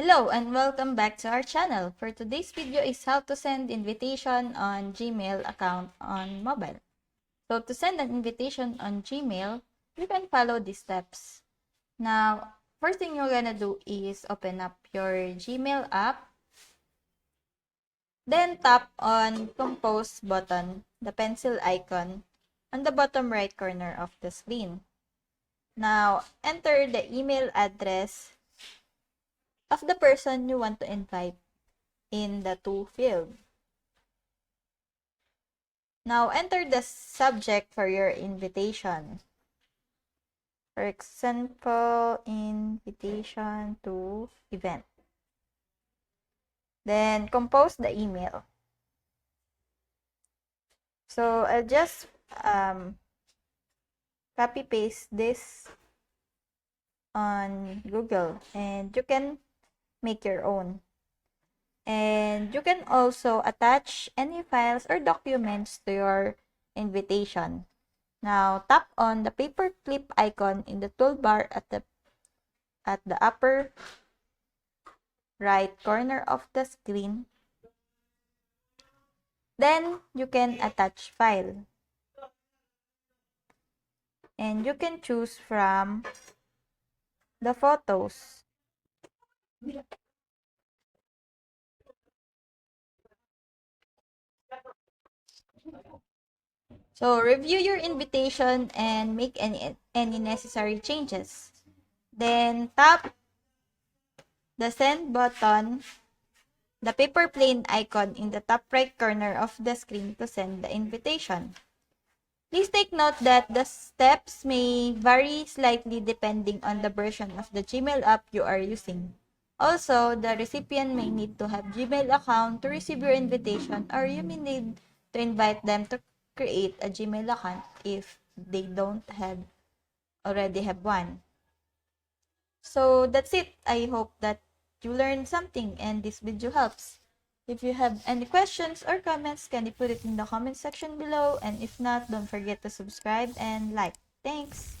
Hello and welcome back to our channel. For today's video is how to send invitation on Gmail account on mobile. So to send an invitation on Gmail, you can follow these steps. Now, first thing you're gonna do is open up your Gmail app. Then tap on Compose button, the pencil icon, on the bottom right corner of the screen. Now, enter the email address of the person you want to invite in the to field. Now, enter the subject for your invitation. For example, invitation to event. Then, compose the email. So, I'll just copy-paste this on Google and you can make your own. And you can also attach any files or documents to your invitation. Now, tap on the paperclip icon in the toolbar at the upper right corner of the screen. Then, you can attach file. And you can choose from the photos. So, review your invitation and make any necessary changes. Then, tap the send button, the paper plane icon in the top right corner of the screen to send the invitation. Please take note that the steps may vary slightly depending on the version of the Gmail app you are using. Also, the recipient may need to have Gmail account to receive your invitation, or you may need to invite them to create a Gmail account if they don't already have one. So that's it. I hope that you learned something and this video helps. If you have any questions or comments, can you put it in the comment section below? And if not, don't forget to subscribe and like. Thanks!